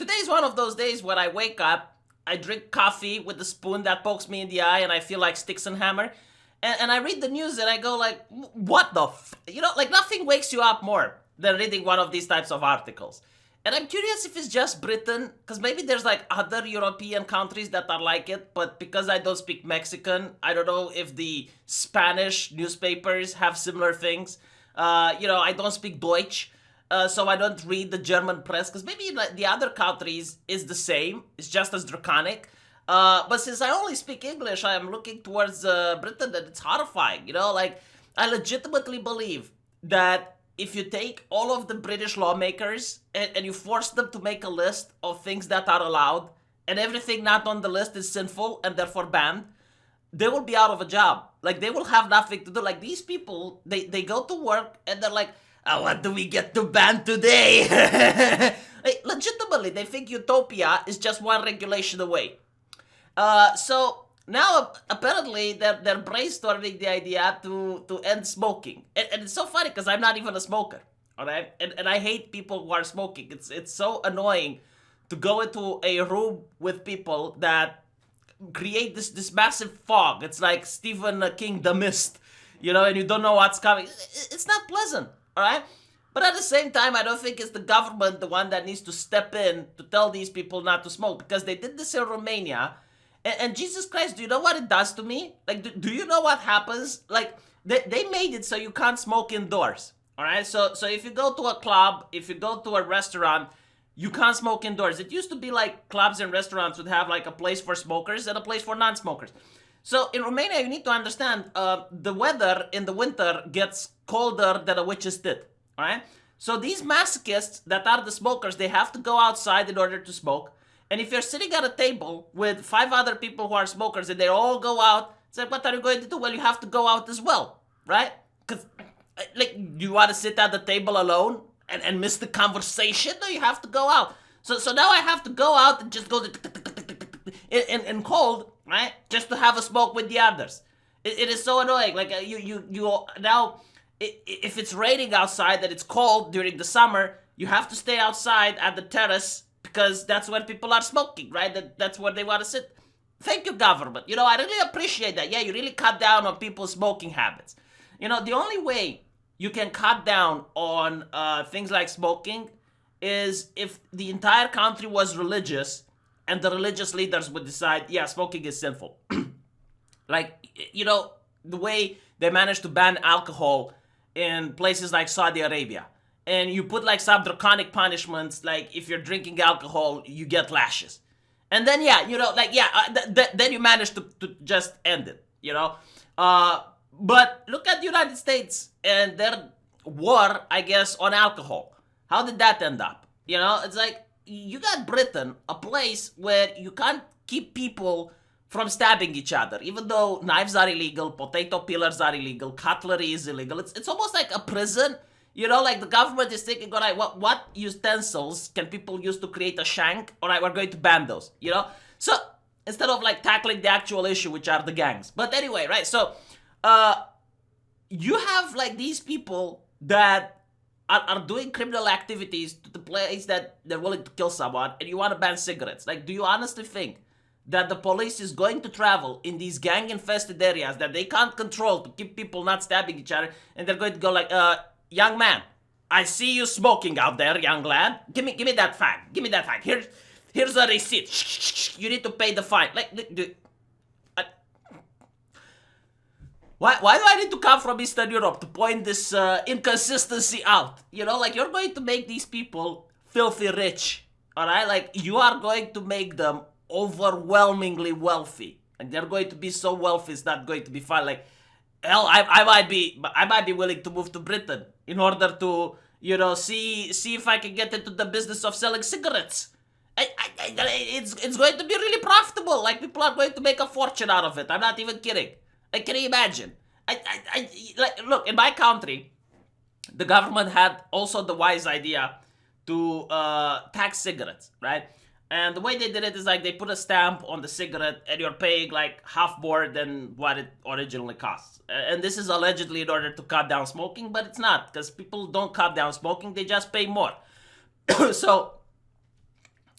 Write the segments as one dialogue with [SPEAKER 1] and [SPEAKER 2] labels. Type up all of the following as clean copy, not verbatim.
[SPEAKER 1] today is one of those days when I wake up, I drink coffee with the spoon that pokes me in the eye, and I feel like sticks and hammer. And I read the news and I go like, what the like nothing wakes you up more than reading one of these types of articles. And I'm curious if it's just Britain, because maybe there's like other European countries that are like it, but because I don't speak Mexican, I don't know if the Spanish newspapers have similar things. I don't speak Deutsch, so I don't read the German press, because maybe like the other countries is the same, it's just as draconic. But since I only speak English, I am looking towards Britain, and it's horrifying. Like I legitimately believe that if you take all of the British lawmakers and you force them to make a list of things that are allowed, and everything not on the list is sinful and therefore banned, they will be out of a job. Like, they will have nothing to do. Like, these people, they go to work and they're like, oh, what do we get to ban today? Like, legitimately, they think utopia is just one regulation away. So now apparently they're brainstorming the idea to end smoking, and it's so funny because I'm not even a smoker, all right, and I hate people who are smoking. It's so annoying to go into a room with people that create this massive fog. It's like Stephen King, The Mist, and you don't know what's coming. It's not pleasant, all right. But at the same time, I don't think it's the government the one that needs to step in to tell these people not to smoke, because they did this in Romania. And Jesus Christ, do you know what it does to me? Like, do you know what happens? Like, they made it so you can't smoke indoors, all right? So if you go to a club, if you go to a restaurant, you can't smoke indoors. It used to be like clubs and restaurants would have like a place for smokers and a place for non-smokers. So in Romania, you need to understand, the weather in the winter gets colder than a witch's tit, all right? So these masochists that are the smokers, they have to go outside in order to smoke. And if you're sitting at a table with 5 other people who are smokers and they all go out, it's like, what are you going to do? Well, you have to go out as well, right? Because, like, do you want to sit at the table alone and miss the conversation? No, you have to go out. So now I have to go out and just go in cold, right? Just to have a smoke with the others. It is so annoying. Like, you now, if it's raining outside and it's cold during the summer, you have to stay outside at the terrace, because that's where people are smoking, right? That's where they want to sit. Thank you, government. I really appreciate that. Yeah, you really cut down on people's smoking habits. The only way you can cut down on things like smoking is if the entire country was religious and the religious leaders would decide, yeah, smoking is sinful. Like, the way they managed to ban alcohol in places like Saudi Arabia. And you put like some draconic punishments, like if you're drinking alcohol, you get lashes. And then, then you manage to just end it, But look at the United States and their war, I guess, on alcohol. How did that end up? It's like, you got Britain, a place where you can't keep people from stabbing each other, even though knives are illegal, potato peelers are illegal, cutlery is illegal. It's almost like a prison. Like the government is thinking, all right, what utensils can people use to create a shank? All right, we're going to ban those, So instead of like tackling the actual issue, which are the gangs. But anyway, right, so you have like these people that are doing criminal activities to the place that they're willing to kill someone, and you want to ban cigarettes. Like, do you honestly think that the police is going to travel in these gang-infested areas that they can't control to keep people not stabbing each other, and they're going to go like, young man, I see you smoking out there, young lad. Give me that fag. Give me that fag. Here's a receipt. You need to pay the fine. Like, why do I need to come from Eastern Europe to point this inconsistency out? Like, you're going to make these people filthy rich, all right? Like, you are going to make them overwhelmingly wealthy, and they're going to be so wealthy it's not going to be fun. Like, hell, I might be willing to move to Britain in order to, see if I can get into the business of selling cigarettes. It's going to be really profitable. Like, people are going to make a fortune out of it. I'm not even kidding. Like, can you imagine? Look, in my country, the government had also the wise idea to tax cigarettes, right? And the way they did it is like they put a stamp on the cigarette and you're paying like half more than what it originally costs. And this is allegedly in order to cut down smoking, but it's not, because people don't cut down smoking, they just pay more. So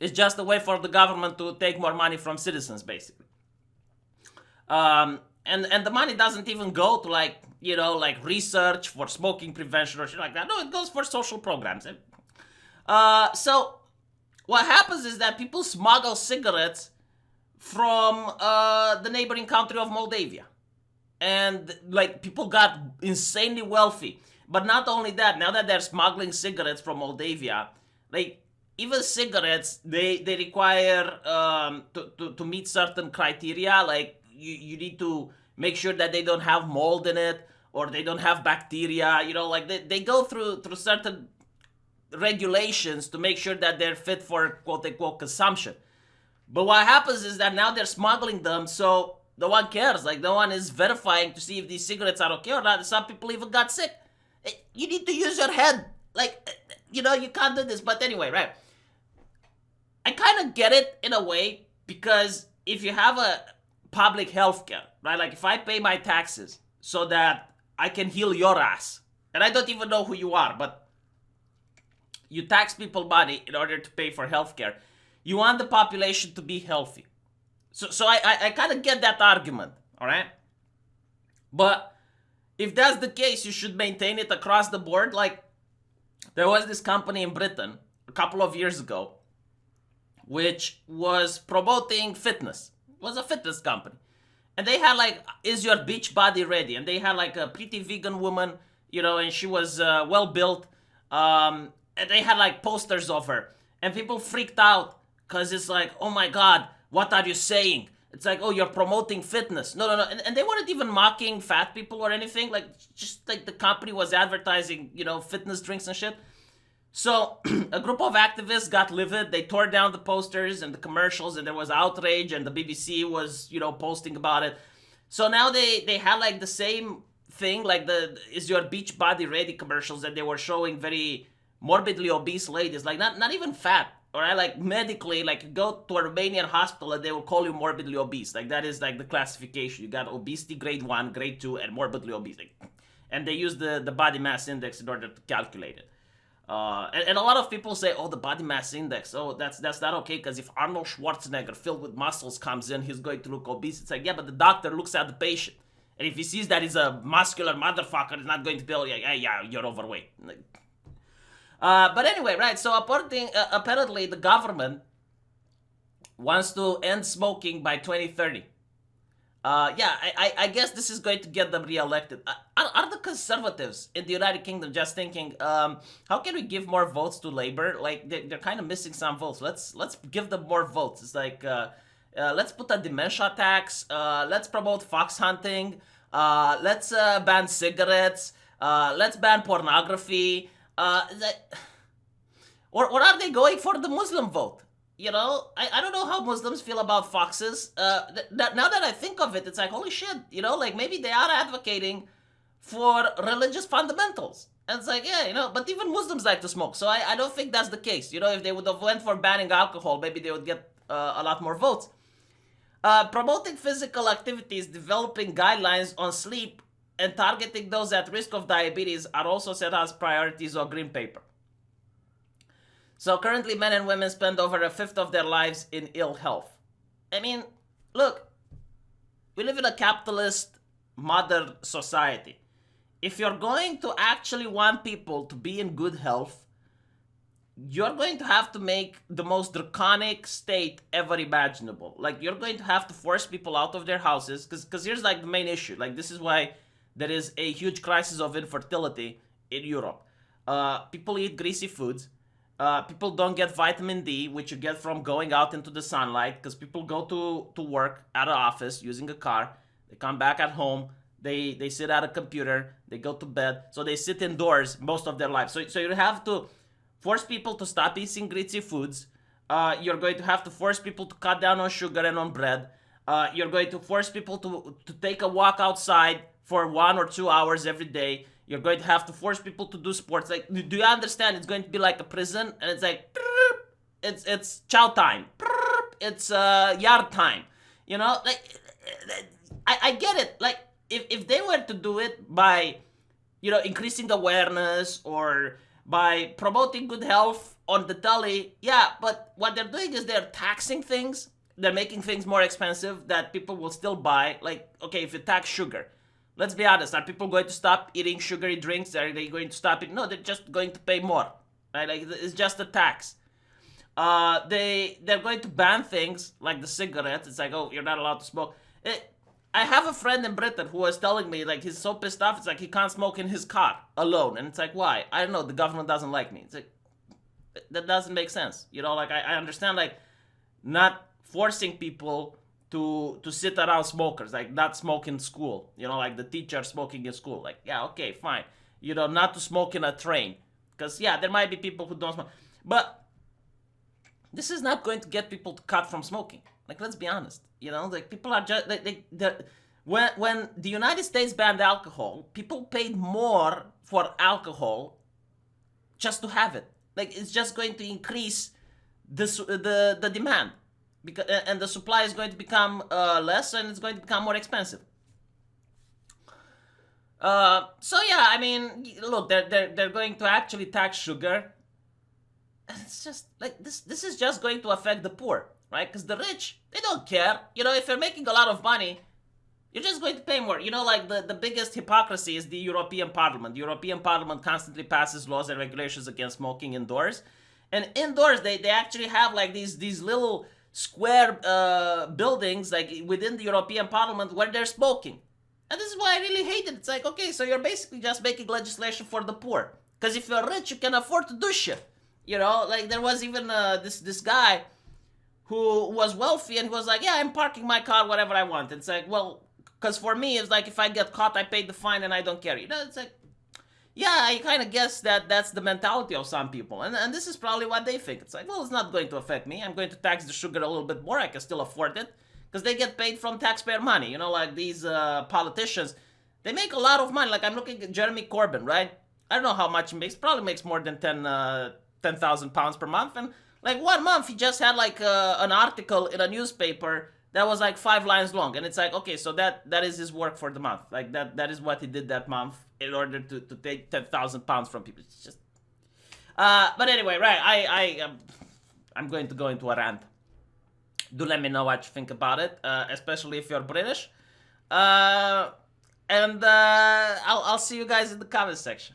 [SPEAKER 1] It's just a way for the government to take more money from citizens, basically. And the money doesn't even go to like research for smoking prevention or shit like that. No, it goes for social programs. So what happens is that people smuggle cigarettes from the neighboring country of Moldavia, and like people got insanely wealthy. But not only that, now that they're smuggling cigarettes from Moldavia, like even cigarettes, they require to meet certain criteria. Like you need to make sure that they don't have mold in it or they don't have bacteria. Like they go through certain regulations to make sure that they're fit for quote unquote consumption. But what happens is that now they're smuggling them, so no one cares. Like no one is verifying to see if these cigarettes are okay or not. Some people even got sick. You need to use your head. Like, you can't do this. But anyway, right? I kind of get it in a way, because if you have a public health care, right? Like if I pay my taxes so that I can heal your ass, and I don't even know who you are, but you tax people money in order to pay for healthcare. You want the population to be healthy. So I kind of get that argument, all right? But if that's the case, you should maintain it across the board. Like, there was this company in Britain a couple of years ago which was promoting fitness. It was a fitness company. And they had like, is your beach body ready? And they had like a pretty vegan woman, and she was well built. And they had like posters of her. And people freaked out because it's like, oh my God, what are you saying? It's like, oh, you're promoting fitness. No. And they weren't even mocking fat people or anything. Like, just like the company was advertising, fitness drinks and shit. So a group of activists got livid. They tore down the posters and the commercials, and there was outrage, and the BBC was, posting about it. So now they had like the same thing, like the is your beach body ready commercials that they were showing very morbidly obese ladies, like not even fat. All right, like medically, like you go to a Romanian hospital and they will call you morbidly obese. Like that is like the classification. You got obesity grade 1, grade 2, and morbidly obese. And they use the body mass index in order to calculate it. And a lot of people say, oh, the body mass index, oh, that's not okay, because if Arnold Schwarzenegger filled with muscles comes in, he's going to look obese. It's like, yeah, but the doctor looks at the patient. And if he sees that he's a muscular motherfucker, he's not going to tell you, yeah, you're overweight. But anyway, right, so apparently the government wants to end smoking by 2030. I guess this is going to get them re-elected. Are the conservatives in the United Kingdom just thinking, how can we give more votes to Labour? Like, they're kind of missing some votes. Let's give them more votes. It's like, let's put a dementia tax. Let's promote fox hunting. Let's ban cigarettes. Let's ban pornography. Or are they going for the Muslim vote? I don't know how Muslims feel about foxes. Now that I think of it, it's like, holy shit, like maybe they are advocating for religious fundamentals. And it's like, yeah, but even Muslims like to smoke. So I don't think that's the case. If they would have went for banning alcohol, maybe they would get a lot more votes. Promoting physical activities, developing guidelines on sleep, and targeting those at risk of diabetes are also set as priorities on Green Paper. So currently, men and women spend over a fifth of their lives in ill health. I mean, look, we live in a capitalist, modern society. If you're going to actually want people to be in good health, you're going to have to make the most draconic state ever imaginable. Like, you're going to have to force people out of their houses, because here's like the main issue. Like, this is why there is a huge crisis of infertility in Europe. People eat greasy foods. People don't get vitamin D, which you get from going out into the sunlight, because people go to work at an office using a car. They come back at home. They sit at a computer. They go to bed. So they sit indoors most of their life. So you have to force people to stop eating greasy foods. You're going to have to force people to cut down on sugar and on bread. You're going to force people to take a walk outside for 1 or 2 hours every day. You're going to have to force people to do sports. Like, do you understand? It's going to be like a prison, and it's like, it's chow time. It's yard time. Like, I get it. Like, if they were to do it by, increasing awareness or by promoting good health on the telly. Yeah, but what they're doing is they're taxing things. They're making things more expensive that people will still buy. Like, okay, if you tax sugar, let's be honest, are people going to stop eating sugary drinks? Are they going to stop it? No, they're just going to pay more. Right? Like, it's just a tax. They're going to ban things like the cigarettes. It's like, oh, you're not allowed to smoke. I have a friend in Britain who was telling me, like, he's so pissed off. It's like he can't smoke in his car alone, and it's like, why? I don't know. The government doesn't like me. It's like, that doesn't make sense. You know, like, I understand, like, not forcing people to sit around smokers, like not smoke in school. You know, like the teacher smoking in school. Like, yeah, okay, fine. You know, not to smoke in a train, because yeah, there might be people who don't smoke, but this is not going to get people to cut from smoking. Like, let's be honest. You know, like, people are just when the United States banned alcohol, people paid more for alcohol just to have it. Like, it's just going to increase the demand, because and the supply is going to become less, and it's going to become more expensive. So yeah, I mean, look, they're going to actually tax sugar. It's just like this is just going to affect the poor, right? Because the rich, they don't care. You know, if you're making a lot of money, you're just going to pay more. You know, like the biggest hypocrisy is the European Parliament. The European Parliament constantly passes laws and regulations against smoking indoors. And indoors, they actually have like these little square buildings like within the European Parliament where they're smoking. And this is why I really hate it. It's like, okay, so you're basically just making legislation for the poor. Because if you're rich, you can afford to do shit. You know, like there was even this guy who was wealthy, and he was like, yeah, I'm parking my car wherever I want. It's like, well, because for me, it's like if I get caught, I pay the fine and I don't care. You know, it's like, yeah, I kind of guess that's the mentality of some people. And this is probably what they think. It's like, well, it's not going to affect me. I'm going to tax the sugar a little bit more. I can still afford it. Because they get paid from taxpayer money. You know, like these politicians, they make a lot of money. Like I'm looking at Jeremy Corbyn, right? I don't know how much he makes. Probably makes more than 10,000 pounds per month. And like 1 month, he just had like an article in a newspaper that was like 5 lines long. And it's like, okay, so that is his work for the month. Like that is what he did that month in order to take 10,000 pounds from people. It's just... but anyway, right, I'm going to go into a rant. Do let me know what you think about it, especially if you're British. And I'll see you guys in the comment section.